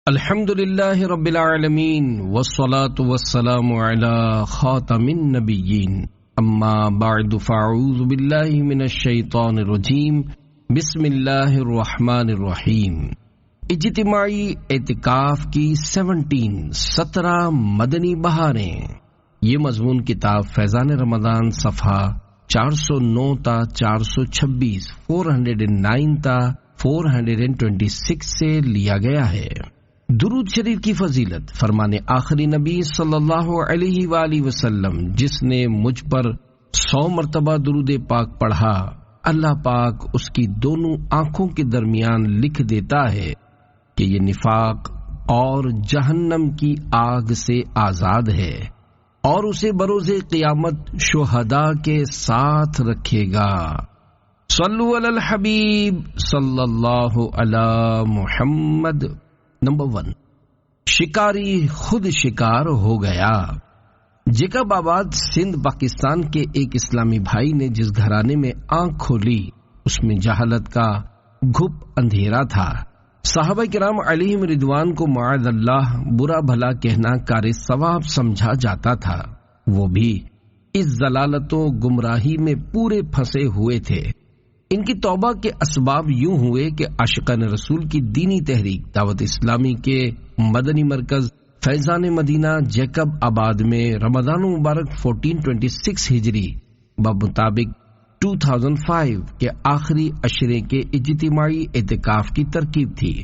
الحمدللہ رب العالمین والصلاة والسلام علی خاتم النبیین اما بعد فاعوذ باللہ من الشیطان الرجیم بسم اللہ الرحمن الرحیم۔ اجتماعی اعتکاف کی 17 مدنی بہاریں، یہ مضمون کتاب فیضان رمضان صفحہ 409 تا 426 409 تا 426 سے لیا گیا ہے۔ درود شریف کی فضیلت، فرمان آخری نبی صلی اللہ علیہ وآلہ وسلم، جس نے مجھ پر 100 مرتبہ درود پاک پڑھا، اللہ پاک اس کی دونوں آنکھوں کے درمیان لکھ دیتا ہے کہ یہ نفاق اور جہنم کی آگ سے آزاد ہے، اور اسے بروز قیامت شہداء کے ساتھ رکھے گا۔ صلو علی الحبیب صلی اللہ علی محمد۔ نمبر 1، شکاری خود شکار ہو گیا۔ جیکب آباد سندھ پاکستان کے ایک اسلامی بھائی نے جس گھرانے میں آنکھ کھولی، اس میں جہالت کا گھپ اندھیرا تھا۔ صحابہ کرام علیہم رضوان کو معاذ اللہ برا بھلا کہنا کار ثواب سمجھا جاتا تھا، وہ بھی اس ضلالت و گمراہی میں پورے پھنسے ہوئے تھے۔ ان کی توبہ کے اسباب یوں ہوئے کہ عاشقان رسول کی دینی تحریک دعوت اسلامی کے مدنی مرکز فیضان مدینہ جیکب آباد میں رمضان مبارک 1426 ہجری بمطابق 2005 کے آخری عشرے کے اجتماعی اعتکاف کی ترکیب تھی۔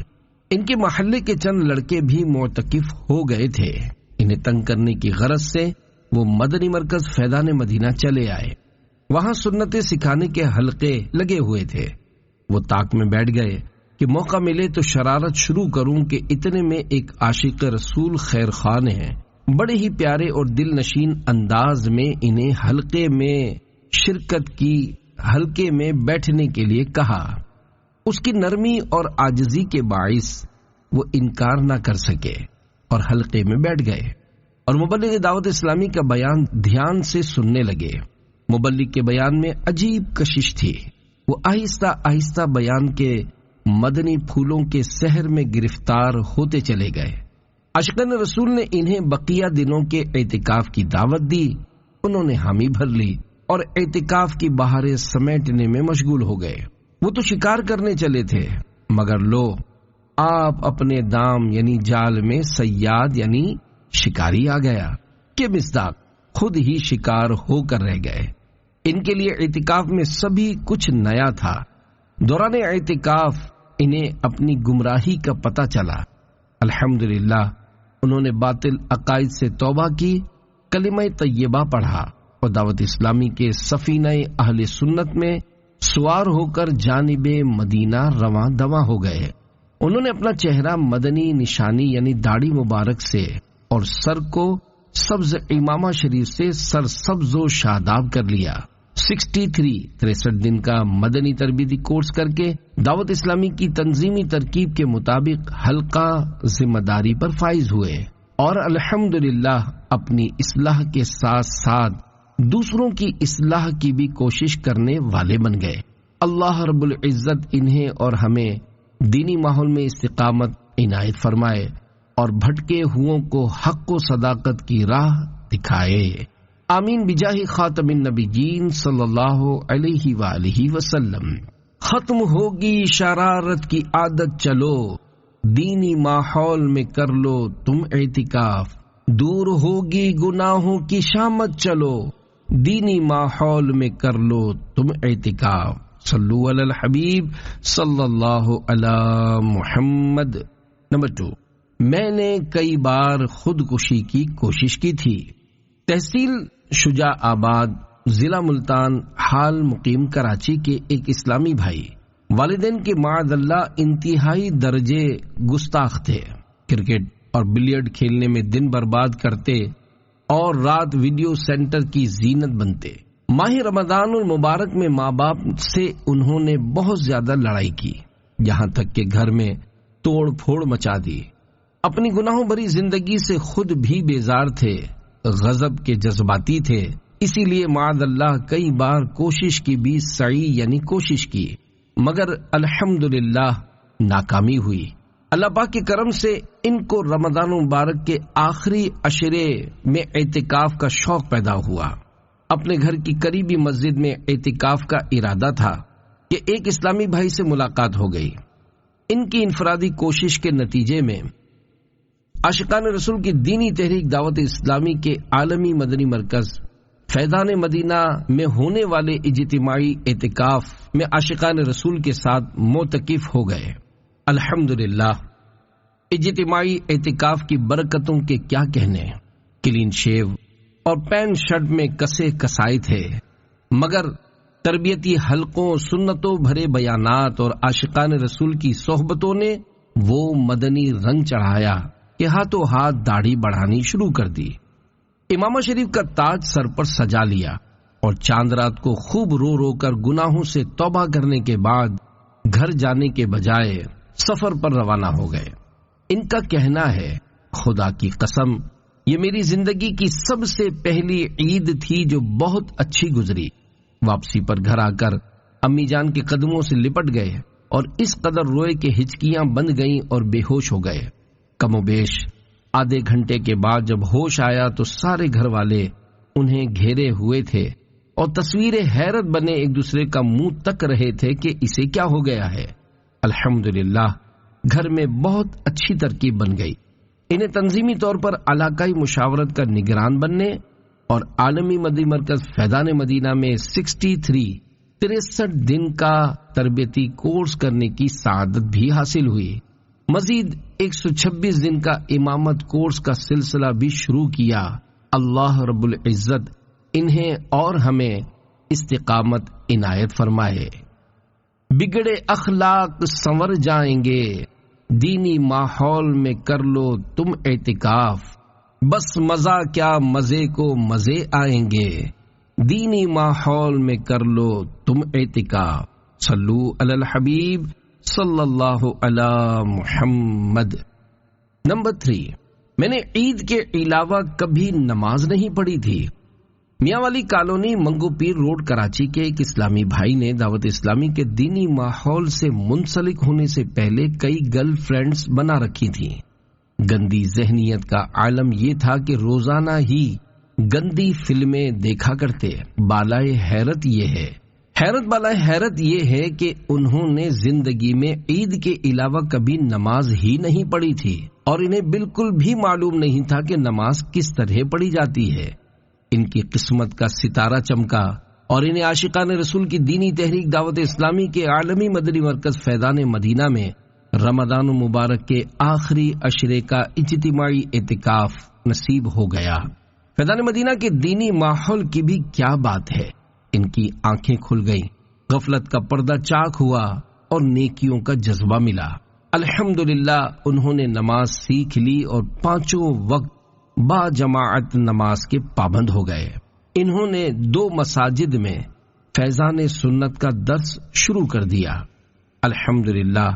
ان کے محلے کے چند لڑکے بھی معتکف ہو گئے تھے۔ انہیں تنگ کرنے کی غرض سے وہ مدنی مرکز فیضان مدینہ چلے آئے۔ وہاں سنتیں سکھانے کے حلقے لگے ہوئے تھے۔ وہ طاق میں بیٹھ گئے کہ موقع ملے تو شرارت شروع کروں کہ اتنے میں ایک عاشق رسول خیر خواہ نے بڑے ہی پیارے اور دل نشین انداز میں انہیں حلقے میں شرکت کی، حلقے میں بیٹھنے کے لیے کہا۔ اس کی نرمی اور عاجزی کے باعث وہ انکار نہ کر سکے اور حلقے میں بیٹھ گئے اور مبلغ دعوت اسلامی کا بیان دھیان سے سننے لگے۔ مبلغ کے بیان میں عجیب کشش تھی۔ وہ آہستہ آہستہ بیان کے مدنی پھولوں کے سحر میں گرفتار ہوتے چلے گئے۔ عاشقان رسول نے انہیں بقیہ دنوں کے اعتکاف کی دعوت دی۔ انہوں نے حامی بھر لی اور اعتکاف کی بہاریں سمیٹنے میں مشغول ہو گئے۔ وہ تو شکار کرنے چلے تھے، مگر لو آپ اپنے دام یعنی جال میں صیاد یعنی شکاری آ گیا کہ مصداق خود ہی شکار ہو کر رہ گئے۔ ان کے لیے اعتکاف میں سبھی کچھ نیا تھا۔ دوران اعتکاف انہیں اپنی گمراہی کا پتہ چلا۔ الحمدللہ انہوں نے باطل عقائد سے توبہ کی، کلمہ طیبہ پڑھا اور دعوت اسلامی کے سفینہ اہل سنت میں سوار ہو کر جانب مدینہ رواں دواں ہو گئے۔ انہوں نے اپنا چہرہ مدنی نشانی یعنی داڑھی مبارک سے اور سر کو سبز امامہ شریف سے سرسبز و شاداب کر لیا۔ 63 دن کا مدنی تربیتی کورس کر کے دعوت اسلامی کی تنظیمی ترکیب کے مطابق حلقہ ذمہ داری پر فائز ہوئے اور الحمدللہ اپنی اصلاح کے ساتھ ساتھ دوسروں کی اصلاح کی بھی کوشش کرنے والے بن گئے۔ اللہ رب العزت انہیں اور ہمیں دینی ماحول میں استقامت عنایت فرمائے اور بھٹکے ہوئوں کو حق و صداقت کی راہ دکھائے۔ آمین بجاہ خاتم النبیین صلی اللہ علیہ وآلہ وسلم۔ ختم ہوگی شرارت کی عادت، چلو دینی ماحول میں کر لو تم اعتکاف، دور ہوگی گناہوں کی شامت، چلو دینی ماحول میں کر لو تم اعتکاف۔ صلو علی الحبیب صلی اللہ علی محمد۔ نمبر 2، میں نے کئی بار خودکشی کی کوشش کی تھی۔ تحصیل شجاع آباد، ضلع ملتان، حال مقیم کراچی کے ایک اسلامی بھائی والدین کے معاذ اللہ انتہائی درجے گستاخ تھے۔ کرکٹ اور بلیئرڈ کھیلنے میں دن برباد کرتے اور رات ویڈیو سینٹر کی زینت بنتے۔ ماہ رمضان المبارک میں ماں باپ سے انہوں نے بہت زیادہ لڑائی کی، یہاں تک کہ گھر میں توڑ پھوڑ مچا دی۔ اپنی گناہوں بھری زندگی سے خود بھی بیزار تھے، غضب کے جذباتی تھے، اسی لیے معاذ اللہ کئی بار کوشش کی بھی سعی یعنی کوشش کی، مگر الحمدللہ ناکامی ہوئی۔ اللہ پاک کے کرم سے ان کو رمضان مبارک کے آخری عشرے میں اعتکاف کا شوق پیدا ہوا۔ اپنے گھر کی قریبی مسجد میں اعتکاف کا ارادہ تھا کہ ایک اسلامی بھائی سے ملاقات ہو گئی۔ ان کی انفرادی کوشش کے نتیجے میں عاشقان رسول کی دینی تحریک دعوت اسلامی کے عالمی مدنی مرکز فیضان مدینہ میں ہونے والے اجتماعی اعتکاف میں عاشقان رسول کے ساتھ معتکف ہو گئے۔ الحمدللہ، اجتماعی اعتکاف کی برکتوں کے کیا کہنے۔ کلین شیو اور پینٹ شرٹ میں کسے کسائی تھے، مگر تربیتی حلقوں، سنتوں بھرے بیانات اور عاشقان رسول کی صحبتوں نے وہ مدنی رنگ چڑھایا کہ ہاتھوں ہاتھ داڑھی بڑھانی شروع کر دی، امامہ شریف کا تاج سر پر سجا لیا اور چاند رات کو خوب رو رو کر گناہوں سے توبہ کرنے کے بعد گھر جانے کے بجائے سفر پر روانہ ہو گئے۔ ان کا کہنا ہے، خدا کی قسم یہ میری زندگی کی سب سے پہلی عید تھی جو بہت اچھی گزری۔ واپسی پر گھر آ کر امی جان کے قدموں سے لپٹ گئے اور اس قدر روئے کہ ہچکیاں بند گئیں اور بے ہوش ہو گئے۔ کم و بیش آدھے گھنٹے کے بعد جب ہوش آیا تو سارے گھر والے انہیں گھیرے ہوئے تھے اور تصویر حیرت بنے ایک دوسرے کا منہ تک رہے تھے کہ اسے کیا ہو گیا ہے۔ الحمدللہ گھر میں بہت اچھی ترکیب بن گئی۔ انہیں تنظیمی طور پر علاقائی مشاورت کا نگران بننے اور عالمی مدنی مرکز فیضان مدینہ میں 63 دن کا تربیتی کورس کرنے کی سعادت بھی حاصل ہوئی۔ مزید 126 دن کا امامت کورس کا سلسلہ بھی شروع کیا۔ اللہ رب العزت انہیں اور ہمیں استقامت عنایت فرمائے۔ بگڑے اخلاق سنور جائیں گے، دینی ماحول میں کر لو تم اعتکاف، بس مزہ کیا مزے کو مزے آئیں گے، دینی ماحول میں کر لو تم اعتکاف۔ صلو علی الحبیب صلی اللہ علی محمد۔ نمبر 3، میں نے عید کے علاوہ کبھی نماز نہیں پڑھی تھی۔ میاں والی کالونی منگو پیر روڈ کراچی کے ایک اسلامی بھائی نے دعوت اسلامی کے دینی ماحول سے منسلک ہونے سے پہلے کئی گرل فرینڈز بنا رکھی تھیں۔ گندی ذہنیت کا عالم یہ تھا کہ روزانہ ہی گندی فلمیں دیکھا کرتے۔ بالائے حیرت یہ ہے کہ انہوں نے زندگی میں عید کے علاوہ کبھی نماز ہی نہیں پڑھی تھی اور انہیں بالکل بھی معلوم نہیں تھا کہ نماز کس طرح پڑھی جاتی ہے۔ ان کی قسمت کا ستارہ چمکا اور انہیں عاشقان رسول کی دینی تحریک دعوت اسلامی کے عالمی مدنی مرکز فیضان مدینہ میں رمضان مبارک کے آخری عشرے کا اجتماعی اعتکاف نصیب ہو گیا۔ فیضان مدینہ کے دینی ماحول کی بھی کیا بات ہے۔ ان کی آنکھیں کھل گئیں، غفلت کا پردہ چاک ہوا اور نیکیوں کا جذبہ ملا۔ الحمدللہ انہوں نے نماز سیکھ لی اور 5 وقت با جماعت نماز کے پابند ہو گئے۔ انہوں نے 2 مساجد میں فیضان سنت کا درس شروع کر دیا۔ الحمدللہ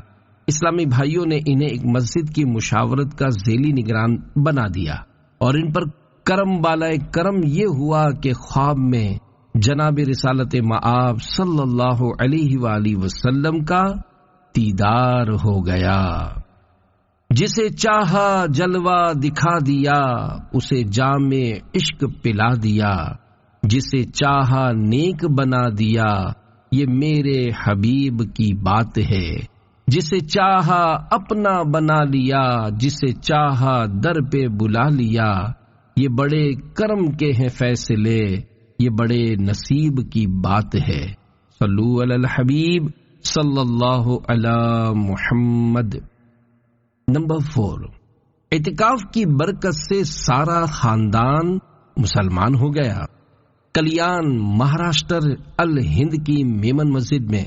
اسلامی بھائیوں نے انہیں ایک مسجد کی مشاورت کا ذیلی نگران بنا دیا اور ان پر کرم بالائے کرم یہ ہوا کہ خواب میں جناب رسالت مآب صلی اللہ علیہ وآلہ وسلم کا دیدار ہو گیا۔ جسے چاہا جلوہ دکھا دیا، اسے جام عشق پلا دیا، جسے چاہا نیک بنا دیا، یہ میرے حبیب کی بات ہے۔ جسے چاہا اپنا بنا لیا، جسے چاہا در پہ بلا لیا، یہ بڑے کرم کے ہیں فیصلے، یہ بڑے نصیب کی بات ہے۔ صلو علی الحبیب صلی اللہ علی محمد۔ نمبر 4، اعتکاف کی برکت سے سارا خاندان مسلمان ہو گیا۔ کلیان مہاراشٹر الہند کی میمن مسجد میں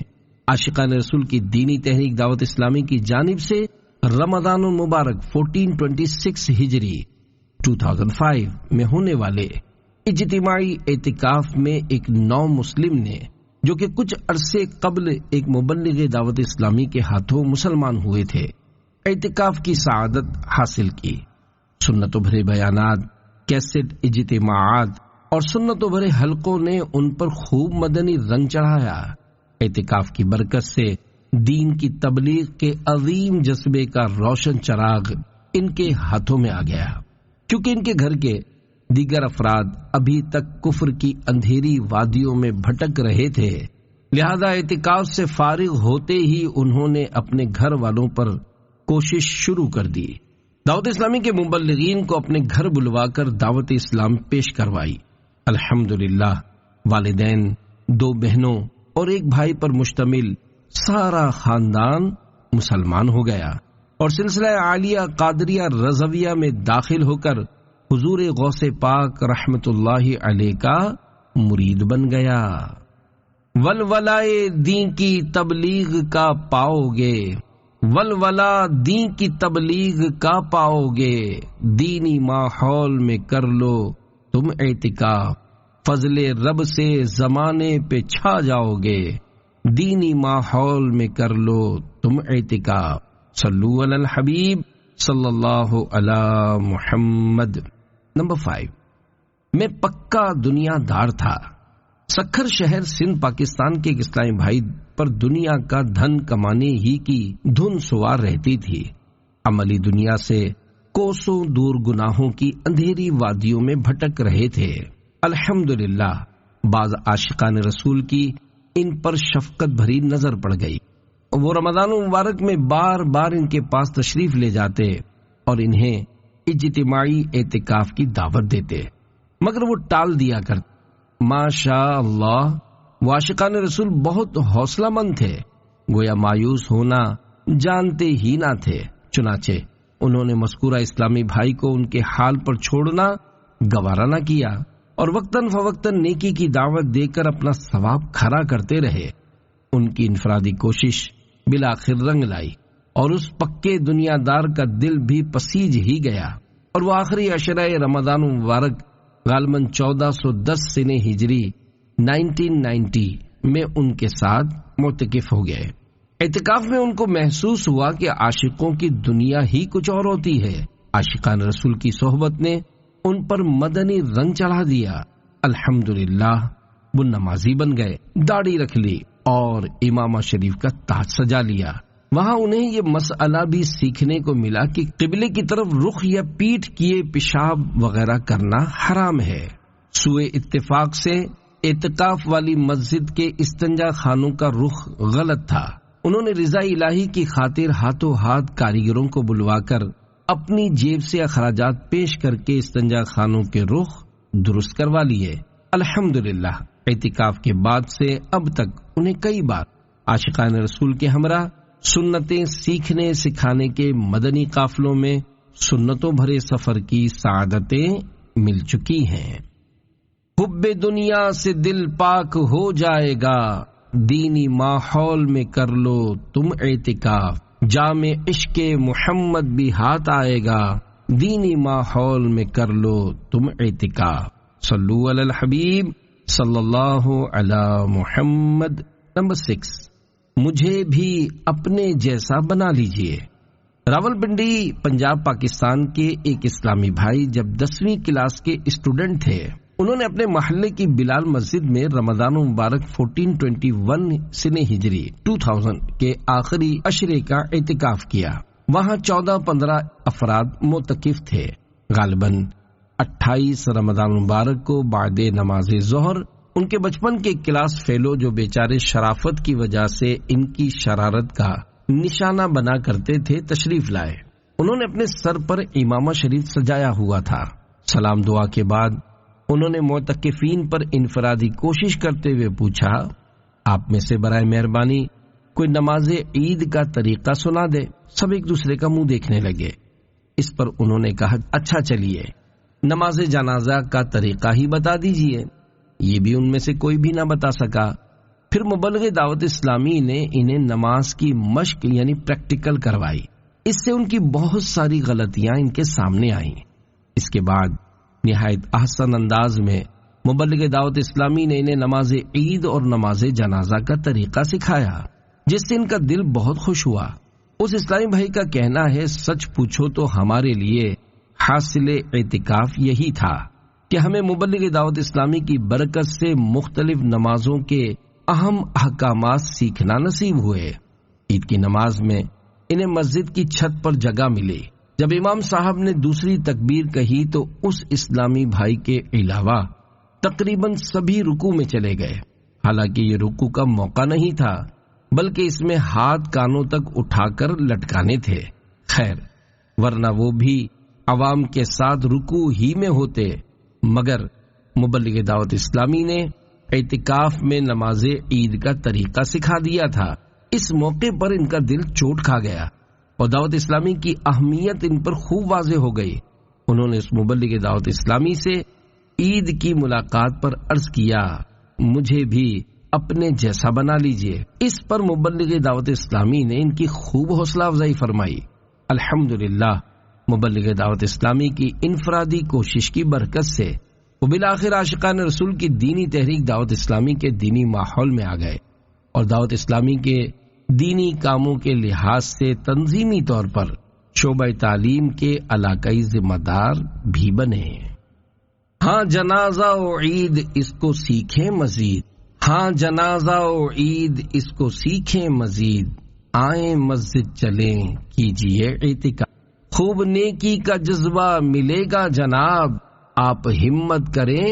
عاشقان رسول کی دینی تحریک دعوت اسلامی کی جانب سے رمضان المبارک 1426 ہجری 2005 میں ہونے والے اجتماعی اعتکاف میں ایک نو مسلم نے، جو کہ کچھ عرصے قبل ایک مبلغ دعوت اسلامی کے ہاتھوں مسلمان ہوئے تھے، اعتکاف کی سعادت حاصل کی۔ سنتوں بھرے بیانات، کیسٹ اجتماعات اور سنتوں بھرے حلقوں نے ان پر خوب مدنی رنگ چڑھایا۔ اعتکاف کی برکت سے دین کی تبلیغ کے عظیم جذبے کا روشن چراغ ان کے ہاتھوں میں آ گیا۔ کیونکہ ان کے گھر کے دیگر افراد ابھی تک کفر کی اندھیری وادیوں میں بھٹک رہے تھے، لہذا اعتکاف سے فارغ ہوتے ہی انہوں نے اپنے گھر والوں پر کوشش شروع کر دی۔ دعوت اسلامی کے مبلغین کو اپنے گھر بلوا کر دعوت اسلام پیش کروائی۔ الحمدللہ والدین، 2 بہنوں اور ایک بھائی پر مشتمل سارا خاندان مسلمان ہو گیا اور سلسلہ عالیہ قادریہ رضویہ میں داخل ہو کر حضور غوث پاک رحمت اللہ علیہ کا مرید بن گیا۔ ولولائے دین کی تبلیغ کا پاؤ گے، ولولا دین کی تبلیغ کا پاؤ گے، دینی ماحول میں کر لو تم اعتکاف، فضل رب سے زمانے پہ چھا جاؤ گے، دینی ماحول میں کر لو تم اعتکاف۔ صلو علی الحبیب صلی اللہ علی محمد۔ نمبر 5، میں پکا دنیا دار تھا۔ سکھر شہر سندھ پاکستان کے ایک اسلامی بھائی پر دنیا کا دھن کمانے ہی کی دھن سوار رہتی تھی۔ عملی دنیا سے کوسوں دور گناہوں کی اندھیری وادیوں میں بھٹک رہے تھے۔ الحمدللہ بعض عاشقان رسول کی ان پر شفقت بھری نظر پڑ گئی۔ وہ رمضان مبارک میں بار بار ان کے پاس تشریف لے جاتے اور انہیں اجتماعی اعتکاف کی دعوت دیتے، مگر وہ ٹال دیا کرتے۔ ماشاء اللہ وہ عاشقان رسول بہت حوصلہ مند تھے، گویا مایوس ہونا جانتے ہی نہ تھے۔ چنانچہ انہوں نے مذکورہ اسلامی بھائی کو ان کے حال پر چھوڑنا گوارا نہ کیا اور وقتاً فوقتاً نیکی کی دعوت دے کر اپنا ثواب کھڑا کرتے رہے۔ ان کی انفرادی کوشش بالآخر رنگ لائی اور اس پکے دنیا دار کا دل بھی پسیج ہی گیا، اور وہ آخری عشرہ رمضان مبارک غالباً 1410 سنہ ہجری 1990 میں ان کے ساتھ معتکف ہو گئے۔ اعتکاف میں ان کو محسوس ہوا کہ عاشقوں کی دنیا ہی کچھ اور ہوتی ہے۔ عاشقان رسول کی صحبت نے ان پر مدنی رنگ چڑھا دیا۔ الحمدللہ وہ نمازی بن گئے، داڑھی رکھ لی اور امامہ شریف کا تاج سجا لیا۔ وہاں انہیں یہ مسئلہ بھی سیکھنے کو ملا کہ قبلے کی طرف رخ یا پیٹھ کیے پیشاب وغیرہ کرنا حرام ہے۔ سوء اتفاق سے اعتکاف والی مسجد کے استنجا خانوں کا رخ غلط تھا۔ انہوں نے رضا الہی کی خاطر ہاتھوں ہاتھ کاریگروں کو بلوا کر اپنی جیب سے اخراجات پیش کر کے استنجا خانوں کے رخ درست کروا لیے۔ الحمدللہ اعتکاف کے بعد سے اب تک انہیں کئی بار عاشقان رسول کے ہمراہ سنتیں سیکھنے سکھانے کے مدنی قافلوں میں سنتوں بھرے سفر کی سعادتیں مل چکی ہیں۔ حب دنیا سے دل پاک ہو جائے گا، دینی ماحول میں کر لو تم اعتکاف، جام عشق محمد بھی ہاتھ آئے گا، دینی ماحول میں کر لو تم اعتکاف۔ صلو علی الحبیب صلی اللہ علی محمد۔ نمبر 6، مجھے بھی اپنے جیسا بنا لیجئے۔ راول پنڈی پنجاب پاکستان کے ایک اسلامی بھائی جب 10ویں کلاس کے اسٹوڈنٹ تھے، انہوں نے اپنے محلے کی بلال مسجد میں رمضان مبارک 1421 سنہ ہجری 2000 کے آخری عشرے کا اعتکاف کیا۔ وہاں 14-15 افراد معتکف تھے۔ غالباً 28 رمضان مبارک کو بعد نماز ظہر ان کے بچپن کے کلاس فیلو جو بیچارے شرافت کی وجہ سے ان کی شرارت کا نشانہ بنا کرتے تھے تشریف لائے۔ انہوں نے اپنے سر پر امامہ شریف سجایا ہوا تھا۔ سلام دعا کے بعد انہوں نے معتکفین پر انفرادی کوشش کرتے ہوئے پوچھا، آپ میں سے برائے مہربانی کوئی نماز عید کا طریقہ سنا دے۔ سب ایک دوسرے کا منہ دیکھنے لگے۔ اس پر انہوں نے کہا، اچھا چلیے نماز جنازہ کا طریقہ ہی بتا دیجئے۔ یہ بھی ان میں سے کوئی بھی نہ بتا سکا۔ پھر مبلغ دعوت اسلامی نے انہیں نماز کی مشق یعنی پریکٹیکل کروائی۔ اس سے ان کی بہت ساری غلطیاں ان کے سامنے آئیں۔ اس کے بعد نہایت احسن انداز میں مبلغ دعوت اسلامی نے انہیں نماز عید اور نماز جنازہ کا طریقہ سکھایا، جس سے ان کا دل بہت خوش ہوا۔ اس اسلامی بھائی کا کہنا ہے، سچ پوچھو تو ہمارے لیے حاصل اعتکاف یہی تھا کہ ہمیں مبلغ دعوت اسلامی کی برکت سے مختلف نمازوں کے اہم احکامات سیکھنا نصیب ہوئے۔ عید کی نماز میں انہیں مسجد کی چھت پر جگہ ملی۔ جب امام صاحب نے دوسری تکبیر کہی تو اس اسلامی بھائی کے علاوہ تقریباً سبھی رکوع میں چلے گئے، حالانکہ یہ رکوع کا موقع نہیں تھا، بلکہ اس میں ہاتھ کانوں تک اٹھا کر لٹکانے تھے۔ خیر، ورنہ وہ بھی عوام کے ساتھ رکوع ہی میں ہوتے، مگر مبلغ دعوت اسلامی نے اعتکاف میں نماز عید کا طریقہ سکھا دیا تھا۔ اس موقع پر ان کا دل چوٹ کھا گیا اور دعوت اسلامی کی اہمیت ان پر خوب واضح ہو گئی۔ انہوں نے اس مبلغ دعوت اسلامی سے عید کی ملاقات پر عرض کیا، مجھے بھی اپنے جیسا بنا لیجئے۔ اس پر مبلغ دعوت اسلامی نے ان کی خوب حوصلہ افزائی فرمائی۔ الحمدللہ، مبلغ دعوت اسلامی کی انفرادی کوشش کی برکت سے وہ بالآخر عاشقان رسول کی دینی تحریک دعوت اسلامی کے دینی ماحول میں آ گئے اور دعوت اسلامی کے دینی کاموں کے لحاظ سے تنظیمی طور پر شعبہ تعلیم کے علاقائی ذمہ دار بھی بنے۔ ہاں جنازہ و عید اس کو سیکھیں مزید، ہاں جنازہ و عید اس کو سیکھیں مزید، آئیں مسجد چلیں کیجئے اعتکاف، خوب نیکی کا جذبہ ملے گا جناب، آپ ہمت کریں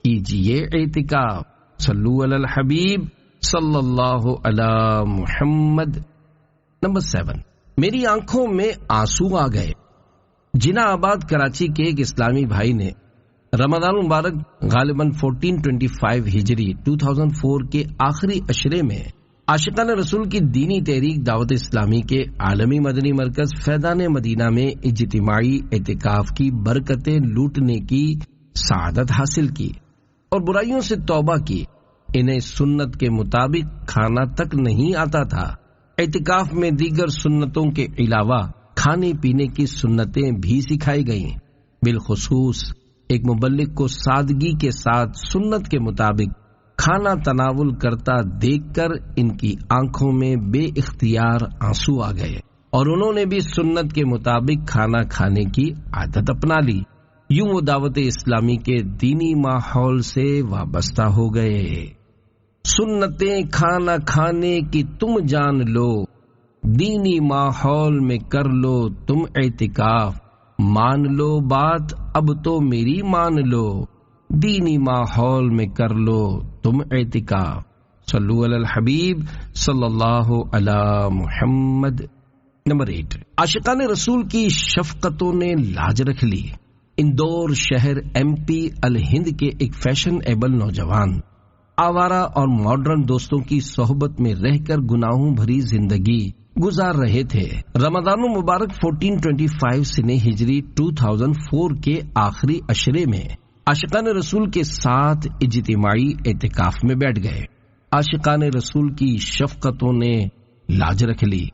کیجئے اعتکاف۔ صلو علی الحبیب صلی اللہ علی محمد۔ نمبر 7، میری آنکھوں میں آنسو آ گئے۔ جناح آباد کراچی کے ایک اسلامی بھائی نے رمضان مبارک غالباً 1425 ہجری 2004 کے آخری عشرے میں عاشقان رسول کی دینی تحریک دعوت اسلامی کے عالمی مدنی مرکز فیضان مدینہ میں اجتماعی اعتکاف کی برکتیں لوٹنے کی سعادت حاصل کی اور برائیوں سے توبہ کی۔ انہیں سنت کے مطابق کھانا تک نہیں آتا تھا۔ اعتکاف میں دیگر سنتوں کے علاوہ کھانے پینے کی سنتیں بھی سکھائی گئیں۔ بالخصوص ایک مبلغ کو سادگی کے ساتھ سنت کے مطابق کھانا تناول کرتا دیکھ کر ان کی آنکھوں میں بے اختیار آنسو آ گئے اور انہوں نے بھی سنت کے مطابق کھانا کھانے کی عادت اپنا لی۔ یوں وہ دعوت اسلامی کے دینی ماحول سے وابستہ ہو گئے۔ سنتیں کھانا کھانے کی تم جان لو، دینی ماحول میں کر لو تم اعتکاف، مان لو بات اب تو میری مان لو، دینی ماحول میں کر لو تم اعتکاف۔ صلو علی الحبیب صلی اللہ علی محمد۔ نمبر 8، عاشقان رسول کی شفقتوں نے لاج رکھ لی۔ اندور شہر MP الہند کے ایک فیشن ایبل نوجوان آوارہ اور ماڈرن دوستوں کی صحبت میں رہ کر گناہوں بھری زندگی گزار رہے تھے۔ رمضان مبارک 1425 سنہ ہجری 2004 کے آخری عشرے میں عاشقان رسول کے ساتھ اجتماعی اعتکاف میں بیٹھ گئے۔ عاشقان رسول کی شفقتوں نے لاج رکھ لی،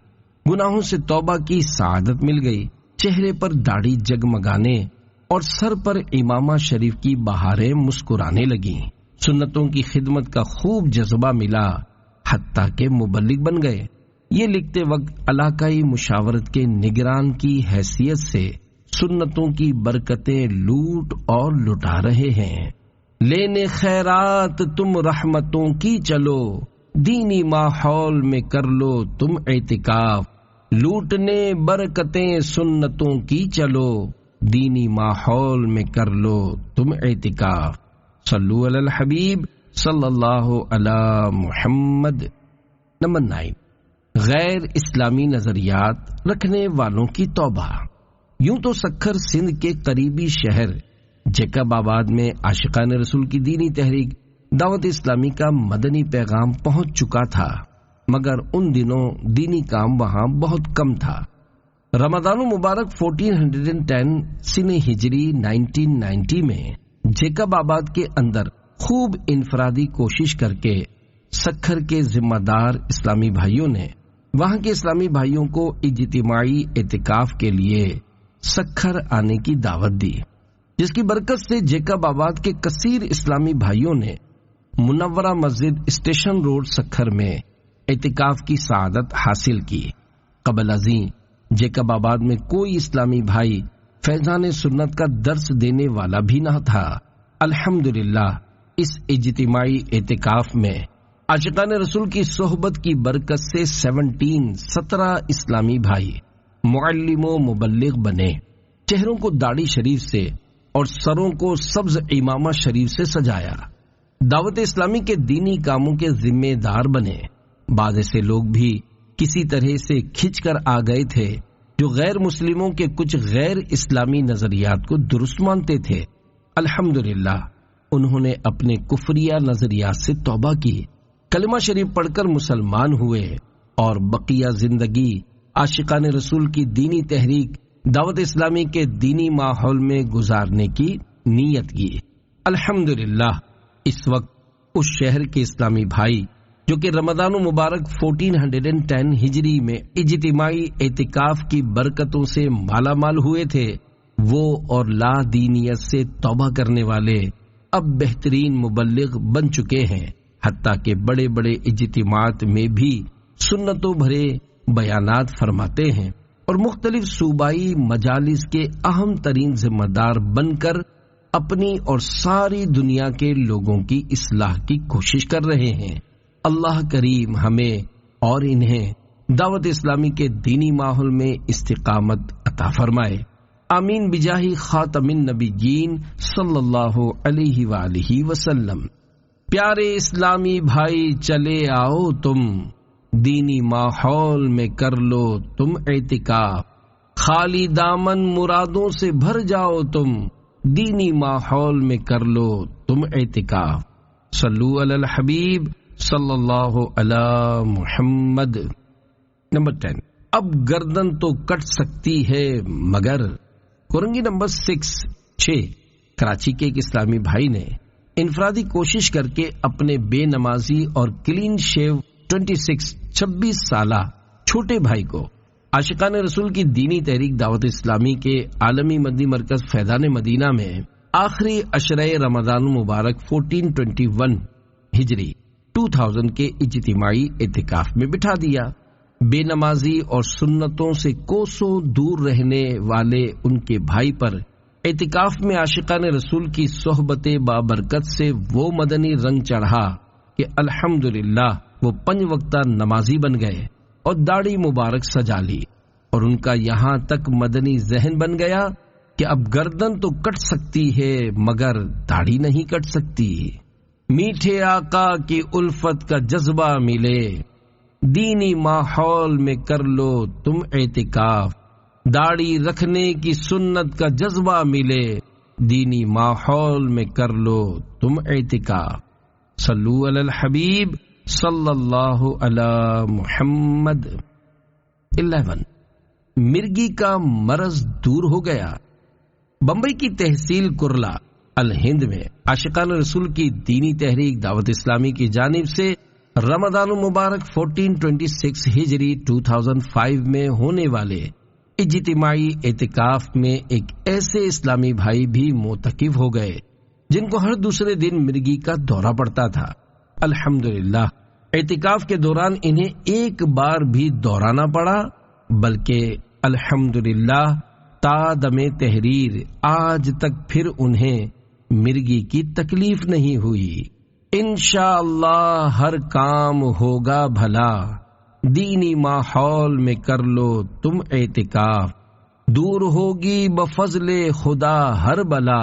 گناہوں سے توبہ کی سعادت مل گئی، چہرے پر داڑھی جگمگانے اور سر پر امامہ شریف کی بہاریں مسکرانے لگیں۔ سنتوں کی خدمت کا خوب جذبہ ملا، حتیٰ کہ مبلغ بن گئے۔ یہ لکھتے وقت علاقائی مشاورت کے نگران کی حیثیت سے سنتوں کی برکتیں لوٹ اور لٹا رہے ہیں۔ لینے خیرات تم رحمتوں کی چلو، دینی ماحول میں کر لو تم اعتکاف، لوٹنے برکتیں سنتوں کی چلو، دینی ماحول میں کر لو تم اعتکاف۔ صلو علی الحبیب صلی اللہ علی محمد۔ نمبر 9، غیر اسلامی نظریات رکھنے والوں کی توبہ۔ یوں تو سکھر سندھ کے قریبی شہر جیکب آباد میں عاشقان رسول کی دینی تحریک دعوت اسلامی کا مدنی پیغام پہنچ چکا تھا، مگر ان دنوں دینی کام وہاں بہت کم تھا۔ رمضان مبارک 1410 سنہ ہجری 1990 میں جیکب آباد کے اندر خوب انفرادی کوشش کر کے سکھر کے ذمہ دار اسلامی بھائیوں نے وہاں کے اسلامی بھائیوں کو اجتماعی اعتکاف کے لیے سکھر آنے کی دعوت دی، جس کی برکت سے جیکب آباد کے کثیر اسلامی بھائیوں نے منورہ مسجد اسٹیشن روڈ سکھر میں اعتکاف کی سعادت حاصل کی۔ قبل ازیں جیکب آباد میں کوئی اسلامی بھائی فیضان سنت کا درس دینے والا بھی نہ تھا۔ الحمدللہ اس اجتماعی اعتکاف میں عاشقان رسول کی صحبت کی برکت سے 17 اسلامی بھائی معلم و مبلغ بنے، چہروں کو داڑھی شریف سے اور سروں کو سبز امامہ شریف سے سجایا، دعوت اسلامی کے دینی کاموں کے ذمہ دار بنے۔ بعض ایسے لوگ بھی کسی طرح سے کھنچ کر آ گئے تھے جو غیر مسلموں کے کچھ غیر اسلامی نظریات کو درست مانتے تھے۔ الحمدللہ انہوں نے اپنے کفریہ نظریات سے توبہ کی، کلمہ شریف پڑھ کر مسلمان ہوئے اور بقیہ زندگی عاشقان رسول کی دینی تحریک دعوت اسلامی کے دینی ماحول میں گزارنے کی نیت کی۔ الحمدللہ اس وقت اس شہر کے اسلامی بھائی جو کہ رمضان المبارک 1410 ہجری میں اجتماعی اعتکاف کی برکتوں سے مالا مال ہوئے تھے، وہ اور لا دینیت سے توبہ کرنے والے اب بہترین مبلغ بن چکے ہیں، حتیٰ کہ بڑے بڑے اجتماعات میں بھی سنتوں بھرے بیانات فرماتے ہیں اور مختلف صوبائی مجالس کے اہم ترین ذمہ دار بن کر اپنی اور ساری دنیا کے لوگوں کی اصلاح کی کوشش کر رہے ہیں۔ اللہ کریم ہمیں اور انہیں دعوت اسلامی کے دینی ماحول میں استقامت عطا فرمائے، آمین بجاہ خاتم النبیین صلی اللہ علیہ وآلہ وسلم۔ پیارے اسلامی بھائی چلے آؤ تم، دینی ماحول میں کر لو تم اعتکاف، خالی دامن مرادوں سے بھر جاؤ تم، دینی ماحول میں کر لو تم اعتکاف۔ صلو علی الحبیب صلی اللہ علی محمد۔ نمبر 10، اب گردن تو کٹ سکتی ہے مگر۔ کورنگی نمبر 6 کراچی کے ایک اسلامی بھائی نے انفرادی کوشش کر کے اپنے بے نمازی اور کلین شیو 26 سالہ چھوٹے بھائی کو عاشقان رسول کی دینی تحریک دعوت اسلامی کے عالمی مدنی مرکز فیضان مدینہ میں آخری عشرہ رمضان المبارک 1421 ہجری 2000 کے اجتماعی اعتکاف میں بٹھا دیا۔ بے نمازی اور سنتوں سے کوسوں دور رہنے والے ان کے بھائی پر اعتکاف میں عاشقان رسول کی صحبت بابرکت سے وہ مدنی رنگ چڑھا کہ الحمدللہ وہ 5 وقتہ نمازی بن گئے اور داڑھی مبارک سجا لی، اور ان کا یہاں تک مدنی ذہن بن گیا کہ اب گردن تو کٹ سکتی ہے مگر داڑھی نہیں کٹ سکتی۔ میٹھے آقا کی الفت کا جذبہ ملے، دینی ماحول میں کر لو تم اعتکاف، داڑھی رکھنے کی سنت کا جذبہ ملے، دینی ماحول میں کر لو تم اعتکاف۔ صلو علی الحبیب صلی اللہ علی محمد۔ 11، مرگی کا مرض دور ہو گیا۔ بمبئی کی تحصیل کرلا الہند میں عاشقان رسول کی دینی تحریک دعوت اسلامی کی جانب سے رمضان المبارک 1426 ہجری 2005 میں ہونے والے اجتماعی اعتکاف میں ایک ایسے اسلامی بھائی بھی معتکف ہو گئے جن کو ہر دوسرے دن مرگی کا دورہ پڑتا تھا۔ الحمدللہ اعتکاف کے دوران انہیں ایک بار بھی دورہ نہ پڑا، بلکہ الحمدللہ تا دم تحریر آج تک پھر انہیں مرگی کی تکلیف نہیں ہوئی۔ انشاءاللہ ہر کام ہوگا بھلا، دینی ماحول میں کر لو تم اعتکاف، دور ہوگی بفضل خدا ہر بلا،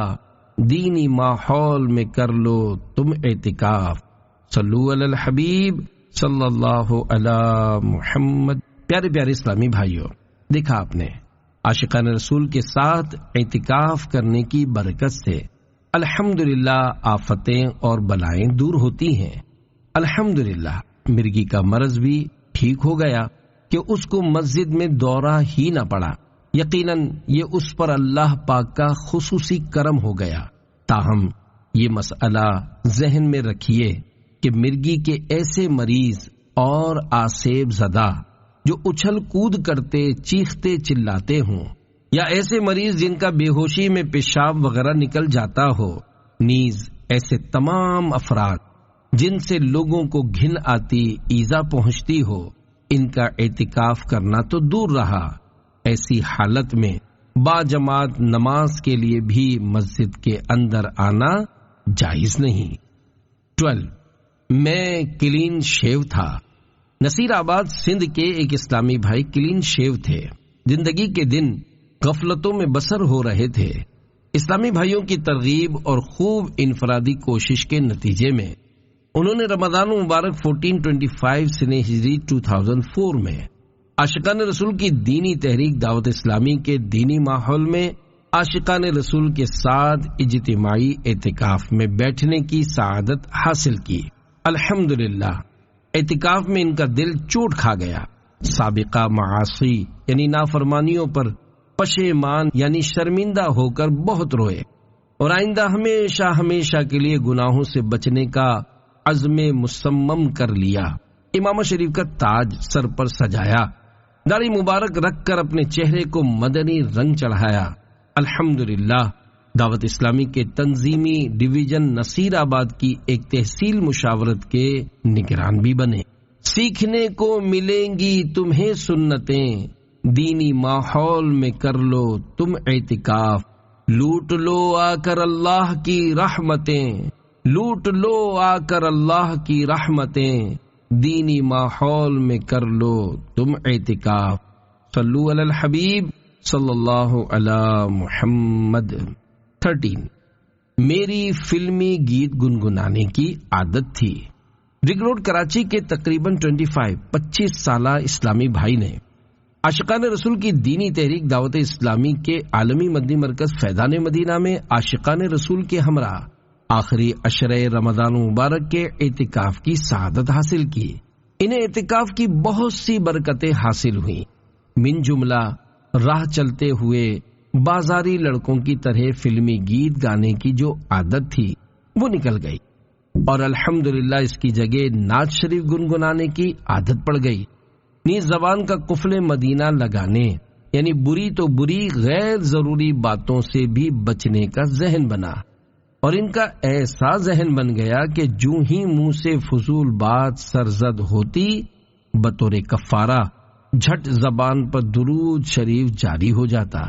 دینی ماحول میں کر لو تم اعتکاف۔ صلو علی الحبیب صلی اللہ علی محمد۔ پیارے پیارے اسلامی بھائیوں، دیکھا آپ نے عاشقان رسول کے ساتھ اعتکاف کرنے کی برکت سے الحمدللہ آفتیں اور بلائیں دور ہوتی ہیں۔ الحمدللہ مرگی کا مرض بھی ٹھیک ہو گیا کہ اس کو مسجد میں دورہ ہی نہ پڑا۔ یقیناً یہ اس پر اللہ پاک کا خصوصی کرم ہو گیا۔ تاہم یہ مسئلہ ذہن میں رکھیے کہ مرگی کے ایسے مریض اور آسیب زدہ جو اچھل کود کرتے چیختے چلاتے ہوں، یا ایسے مریض جن کا بے ہوشی میں پیشاب وغیرہ نکل جاتا ہو، نیز ایسے تمام افراد جن سے لوگوں کو گھن آتی ایذا پہنچتی ہو، ان کا اعتکاف کرنا تو دور رہا، ایسی حالت میں با جماعت نماز کے لیے بھی مسجد کے اندر آنا جائز نہیں۔ 12، میں کلین شیو تھا۔ نصیر آباد سندھ کے ایک اسلامی بھائی کلین شیو تھے۔ زندگی کے دن غفلتوں میں بسر ہو رہے تھے۔ اسلامی بھائیوں کی ترغیب اور خوب انفرادی کوشش کے نتیجے میں انہوں نے رمضان مبارک 1425 سنہ ہجری 2004 میں عاشقان رسول کی دینی تحریک دعوت اسلامی کے دینی ماحول میں عاشقان رسول کے ساتھ اجتماعی اعتکاف میں بیٹھنے کی سعادت حاصل کی۔ الحمدللہ اعتکاف میں ان کا دل چوٹ کھا گیا۔ سابقہ معاصی یعنی نافرمانیوں پر پشیمان یعنی شرمندہ ہو کر بہت روئے اور آئندہ ہمیشہ ہمیشہ کے لیے گناہوں سے بچنے کا عزم مصمم کر لیا۔ امامہ شریف کا تاج سر پر سجایا، داڑھی مبارک رکھ کر اپنے چہرے کو مدنی رنگ چڑھایا۔ الحمدللہ دعوت اسلامی کے تنظیمی ڈویژن نصیر آباد کی ایک تحصیل مشاورت کے نگران بھی بنے۔ سیکھنے کو ملیں گی تمہیں سنتیں، دینی ماحول میں کر لو تم اعتکاف، لوٹ لو آ کر اللہ کی رحمتیں، لوٹ لو آ کر اللہ کی رحمتیں، دینی ماحول میں کر لو تم اعتکاف۔ صلو علی الحبیب صلی اللہ علی محمد۔ 13 میری فلمی گیت گنگنانے کی عادت تھی۔ رگ روڈ کراچی کے تقریباً 25 سالہ اسلامی بھائی نے عاشقان رسول کی دینی تحریک دعوت اسلامی کے عالمی مدنی مرکز فیضان مدینہ میں عاشقان رسول کے ہمراہ آخری عشرہ رمضان مبارک کے اعتکاف کی سعادت حاصل کی۔ انہیں اعتکاف کی بہت سی برکتیں حاصل ہوئیں، من جملہ راہ چلتے ہوئے بازاری لڑکوں کی طرح فلمی گیت گانے کی جو عادت تھی وہ نکل گئی اور الحمدللہ اس کی جگہ نعت شریف گنگنانے کی عادت پڑ گئی۔ نیز زبان کا قفل مدینہ لگانے یعنی بری تو بری غیر ضروری باتوں سے بھی بچنے کا ذہن بنا، اور ان کا ایسا ذہن بن گیا کہ جو ہی منہ سے فضول بات سرزد ہوتی بطور کفارہ جھٹ زبان پر درود شریف جاری ہو جاتا۔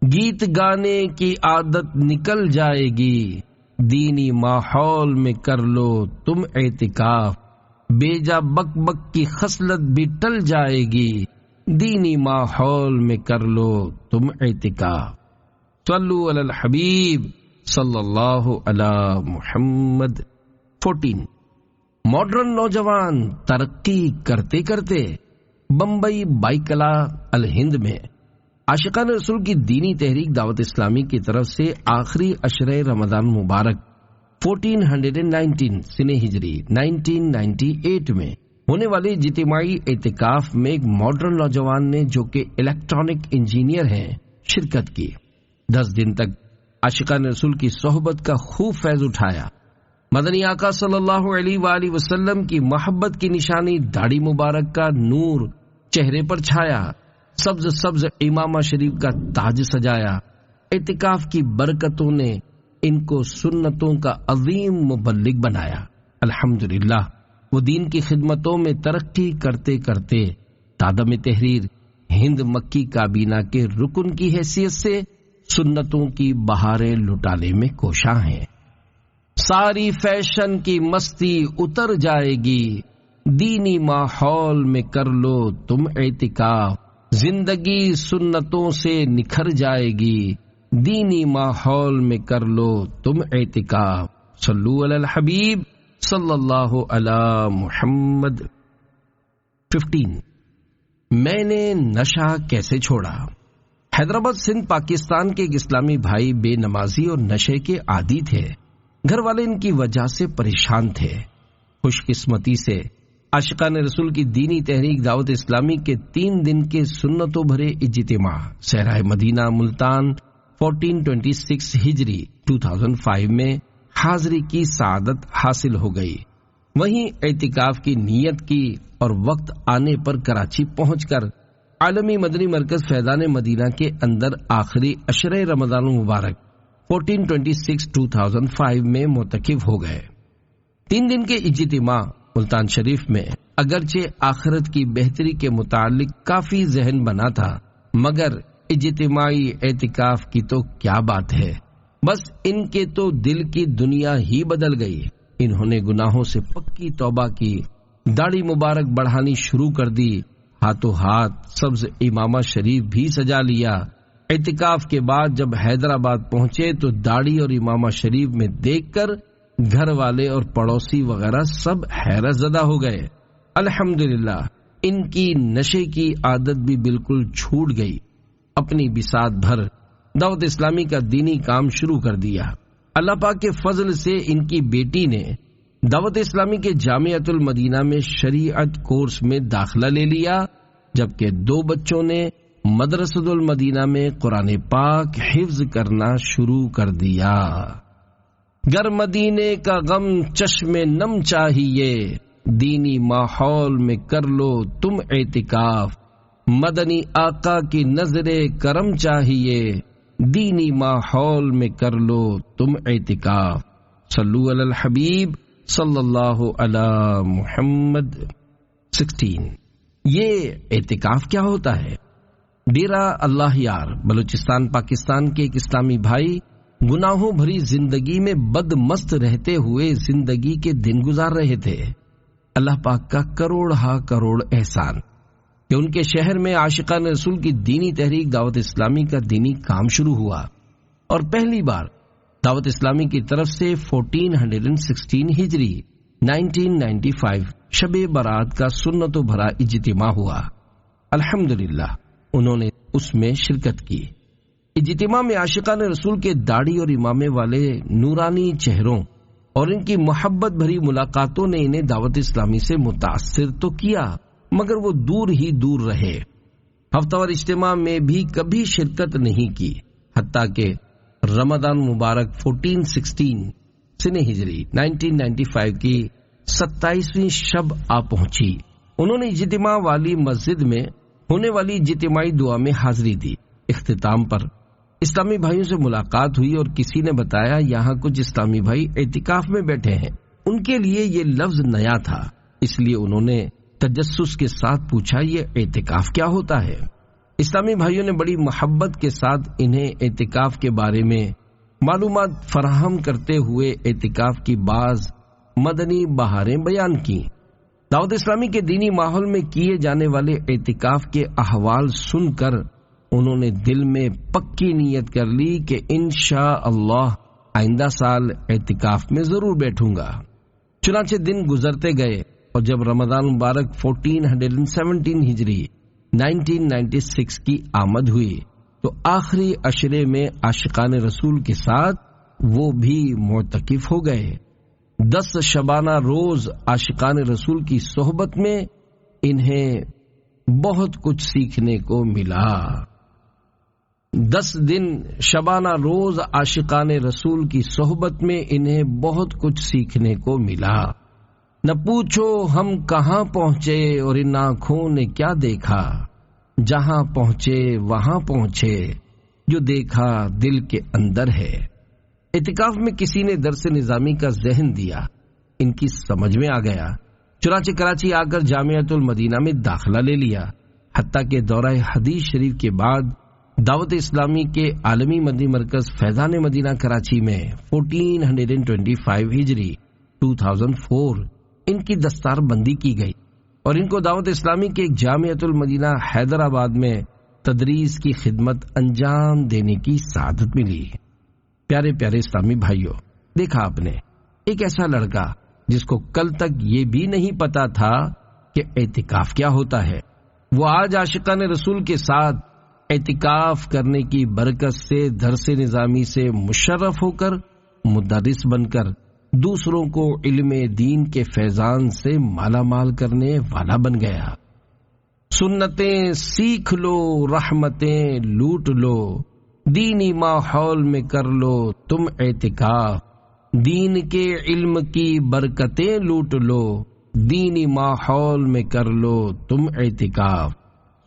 گیت گانے کی عادت نکل جائے گی، دینی ماحول میں کر لو تم اعتکاف، بیجا بک بک کی خصلت بھی ٹل جائے گی، دینی ماحول میں کر لو تم اعتکاف۔ صلو علی الحبیب صلی اللہ علی محمد۔ 14 ماڈرن نوجوان ترقی کرتے کرتے بمبئی بائکلا الہند میں عاشقان رسول کی دینی تحریک دعوت اسلامی کی طرف سے آخری عشرہ رمضان مبارک 1419 سنہ ہجری 1998 میں ہونے والے اجتماعی اعتکاف میں ایک ماڈرن نوجوان نے جو کہ الیکٹرانک انجینئر ہیں شرکت کی۔ 10 دن تک عاشقان رسول کی صحبت کا خوب فیض اٹھایا۔ مدنی آقا صلی اللہ علیہ وآلہ وسلم کی محبت کی نشانی داڑھی مبارک کا نور چہرے پر چھایا، سبز سبز امامہ شریف کا تاج سجایا۔ اعتکاف کی برکتوں نے ان کو سنتوں کا عظیم مبلغ بنایا۔ الحمدللہ وہ دین کی خدمتوں میں ترقی کرتے کرتے تادم تحریر ہند مکی کابینہ کے رکن کی حیثیت سے سنتوں کی بہاریں لٹانے میں کوشاں ہیں۔ ساری فیشن کی مستی اتر جائے گی، دینی ماحول میں کر لو تم اعتکاف، زندگی سنتوں سے نکھر جائے گی، دینی ماحول میں کر لو تم اعتکاف۔ صلو علی الحبیب صلی اللہ علی محمد۔ 15 میں نے نشہ کیسے چھوڑا۔ حیدرآباد سندھ پاکستان کے ایک اسلامی بھائی بے نمازی اور نشے کے عادی تھے۔ گھر والے ان کی وجہ سے پریشان تھے۔ خوش قسمتی سے عاشقان رسول کی دینی تحریک دعوت اسلامی کے 3 دن کے سنتوں بھرے اجتماع صحرائے مدینہ ملتان 1426 ہجری 2005 میں حاضری کی سعادت حاصل ہو گئی۔ وہیں اعتکاف کی نیت کی اور وقت آنے پر کراچی پہنچ کر عالمی مدنی مرکز فیضان مدینہ کے اندر آخری عشرہ رمضان مبارک 1426 2005 میں معتکف ہو گئے۔ 3 دن کے اجتماع ملتان شریف میں اگرچہ آخرت کی بہتری کے متعلق کافی ذہن بنا تھا، مگر اجتماعی اعتکاف کی تو کیا بات ہے، بس ان کے تو دل کی دنیا ہی بدل گئی۔ انہوں نے گناہوں سے پکی توبہ کی، داڑھی مبارک بڑھانی شروع کر دی، ہاتھوں ہاتھ سبز امامہ شریف بھی سجا لیا۔ اعتکاف کے بعد جب حیدرآباد پہنچے تو داڑھی اور امامہ شریف میں دیکھ کر گھر والے اور پڑوسی وغیرہ سب حیرت زدہ ہو گئے۔ الحمدللہ ان کی نشے کی عادت بھی بالکل چھوٹ گئی۔ اپنی بساط بھر دعوت اسلامی کا دینی کام شروع کر دیا۔ اللہ پاک کے فضل سے ان کی بیٹی نے دعوت اسلامی کے جامعۃ المدینہ میں شریعت کورس میں داخلہ لے لیا، جبکہ 2 بچوں نے مدرسۃ المدینہ میں قرآن پاک حفظ کرنا شروع کر دیا۔ گر مدینے کا غم چشم نم چاہیے، دینی ماحول میں کر لو تم اعتکاف، مدنی آقا کی نظر کرم چاہیے، دینی ماحول میں کر لو تم اعتکاف۔ صلو علی الحبیب صلی اللہ علی محمد۔ 16 یہ اعتکاف کیا ہوتا ہے؟ ڈیرہ اللہ یار بلوچستان پاکستان کے ایک اسلامی بھائی گناہوں بھری زندگی میں بد مست رہتے ہوئے زندگی کے دن گزار رہے تھے۔ اللہ پاک کا کروڑ احسان کہ ان کے شہر میں عاشقان رسول کی دینی تحریک دعوت اسلامی کا دینی کام شروع ہوا، اور پہلی بار دعوت اسلامی کی طرف سے 1416 ہجری 1995 شب برات کا سنت و بھرا اجتماع ہوا۔ الحمدللہ انہوں نے اس میں شرکت کی۔ اجتماع میں عاشقان رسول کے داڑھی اور امامے والے نورانی چہروں اور ان کی محبت بھری ملاقاتوں نے انہیں دعوت اسلامی سے متاثر تو کیا، مگر وہ دور ہی دور رہے۔ ہفتہ وار اجتماع میں بھی کبھی شرکت نہیں کی، حتیٰ کہ رمضان مبارک 1416 سن ہجری 1995 کی 27ویں شب آ پہنچی۔ انہوں نے اجتماع والی مسجد میں ہونے والی اجتماعی دعا میں حاضری دی۔ اختتام پر اسلامی بھائیوں سے ملاقات ہوئی اور کسی نے بتایا یہاں کچھ اسلامی بھائی اعتکاف میں بیٹھے ہیں۔ ان کے لیے یہ لفظ نیا تھا، اس لیے انہوں نے تجسس کے ساتھ پوچھا یہ اعتکاف کیا ہوتا ہے۔ اسلامی بھائیوں نے بڑی محبت کے ساتھ انہیں اعتکاف کے بارے میں معلومات فراہم کرتے ہوئے اعتکاف کی بعض مدنی بہاریں بیان کی۔ دعوت اسلامی کے دینی ماحول میں کیے جانے والے اعتکاف کے احوال سن کر انہوں نے دل میں پکی نیت کر لی کہ انشاءاللہ آئندہ سال اعتکاف میں ضرور بیٹھوں گا۔ چنانچہ دن گزرتے گئے اور جب رمضان مبارک 1417 ہجری 1996 کی آمد ہوئی تو آخری عشرے میں عاشقان رسول کے ساتھ وہ بھی معتکف ہو گئے۔ 10 شبانہ روز عاشقان رسول کی صحبت میں انہیں بہت کچھ سیکھنے کو ملا۔ 10 دن شبانہ روز عاشقان رسول کی صحبت میں انہیں بہت کچھ سیکھنے کو ملا۔ نہ پوچھو ہم کہاں پہنچے اور ان آنکھوں نے کیا دیکھا، جہاں پہنچے وہاں پہنچے، جو دیکھا دل کے اندر ہے۔ اعتکاف میں کسی نے درس نظامی کا ذہن دیا، ان کی سمجھ میں آ گیا، چنانچہ کراچی آ کر جامعۃ المدینہ میں داخلہ لے لیا، حتیٰ کہ دورہ حدیث شریف کے بعد دعوت اسلامی کے عالمی مدنی مرکز فیضان مدینہ کراچی میں 1425 ہجری 2004 ان کی دستار بندی کی گئی اور ان کو دعوت اسلامی کے ایک جامعۃ المدینہ حیدرآباد میں تدریس کی خدمت انجام دینے کی سعادت ملی۔ پیارے پیارے اسلامی بھائیوں، دیکھا آپ نے ایک ایسا لڑکا جس کو کل تک یہ بھی نہیں پتا تھا کہ اعتکاف کیا ہوتا ہے، وہ آج عاشقان رسول کے ساتھ اعتکاف کرنے کی برکت سے درس نظامی سے مشرف ہو کر مدرس بن کر دوسروں کو علم دین کے فیضان سے مالا مال کرنے والا بن گیا۔ سنتیں سیکھ لو، رحمتیں لوٹ لو، دینی ماحول میں کر لو تم اعتکاف، دین کے علم کی برکتیں لوٹ لو، دینی ماحول میں کر لو تم اعتکاف۔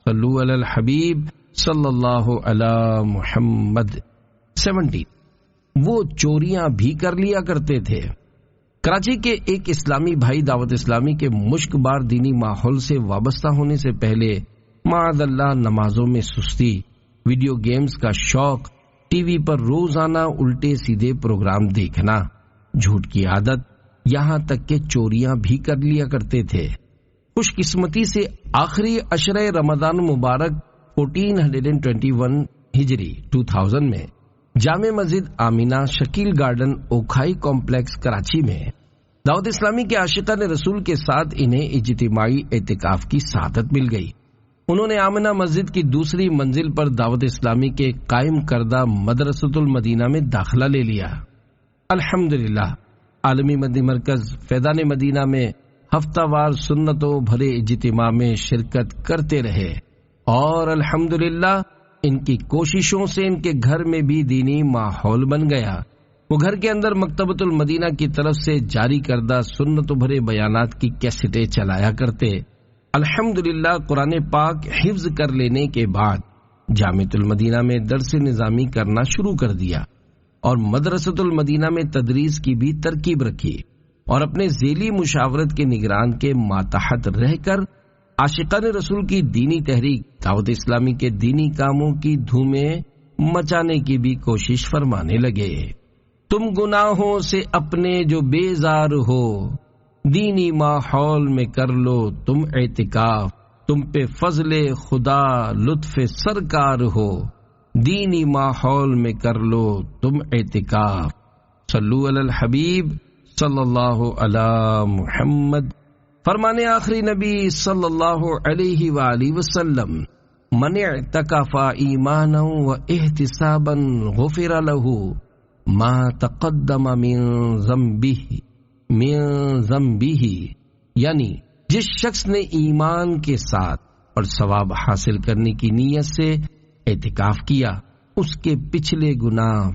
صلو علی الحبیب صلی اللہ علی محمد۔ 17 وہ چوریاں بھی کر لیا کرتے تھے۔ کراچی کے ایک اسلامی بھائی دعوت اسلامی کے مشک بار دینی ماحول سے وابستہ ہونے سے پہلے معاذ اللہ نمازوں میں سستی، ویڈیو گیمز کا شوق، ٹی وی پر روزانہ الٹے سیدھے پروگرام دیکھنا، جھوٹ کی عادت، یہاں تک کہ چوریاں بھی کر لیا کرتے تھے۔ خوش قسمتی سے آخری عشرہ رمضان مبارک 1421 ہجری 2000 میں جامع مسجد آمینہ شکیل گارڈن اوکھائی کمپلیکس کراچی میں دعوت اسلامی کے عاشقان رسول کے ساتھ انہیں اجتماعی اعتکاف کی سعادت مل گئی۔ انہوں نے آمنہ مسجد کی دوسری منزل پر دعوت اسلامی کے قائم کردہ مدرسۃ المدینہ میں داخلہ لے لیا۔ الحمدللہ عالمی مدنی مرکز فیضان مدینہ میں ہفتہ وار سنتوں بھرے اجتماع میں شرکت کرتے رہے اور الحمدللہ ان کی کوششوں سے ان کے گھر میں بھی دینی ماحول بن گیا۔ وہ گھر کے اندر مکتبۃ المدینہ کی طرف سے جاری کردہ سنتوں بھرے بیانات کی کیسٹیں چلایا کرتے۔ الحمدللہ قرآن پاک حفظ کر لینے کے بعد جامعۃ المدینہ میں درس نظامی کرنا شروع کر دیا اور مدرسۃ المدینہ میں تدریس کی بھی ترکیب رکھی اور اپنے ذیلی مشاورت کے نگران کے ماتحت رہ کر عاشقان رسول کی دینی تحریک دعوت اسلامی کے دینی کاموں کی دھومیں مچانے کی بھی کوشش فرمانے لگے۔ تم گناہوں سے اپنے جو بیزار ہو، دینی ماحول میں کر لو تم اعتکاف، تم پہ فضل خدا لطف سرکار ہو، دینی ماحول میں کر لو تم اعتکاف۔ صلو علی الحبیب صلی اللہ علی محمد۔ فرمانے آخری نبی صلی اللہ علیہ وآلہ وسلم، من اعتکف ایمانا و احتسابا غفر له ما تقدم من ذنبہ، یعنی جس شخص نے ایمان کے ساتھ اور ثواب حاصل کرنے کی نیت سے اعتکاف کیا، اس کے پچھلے گناہ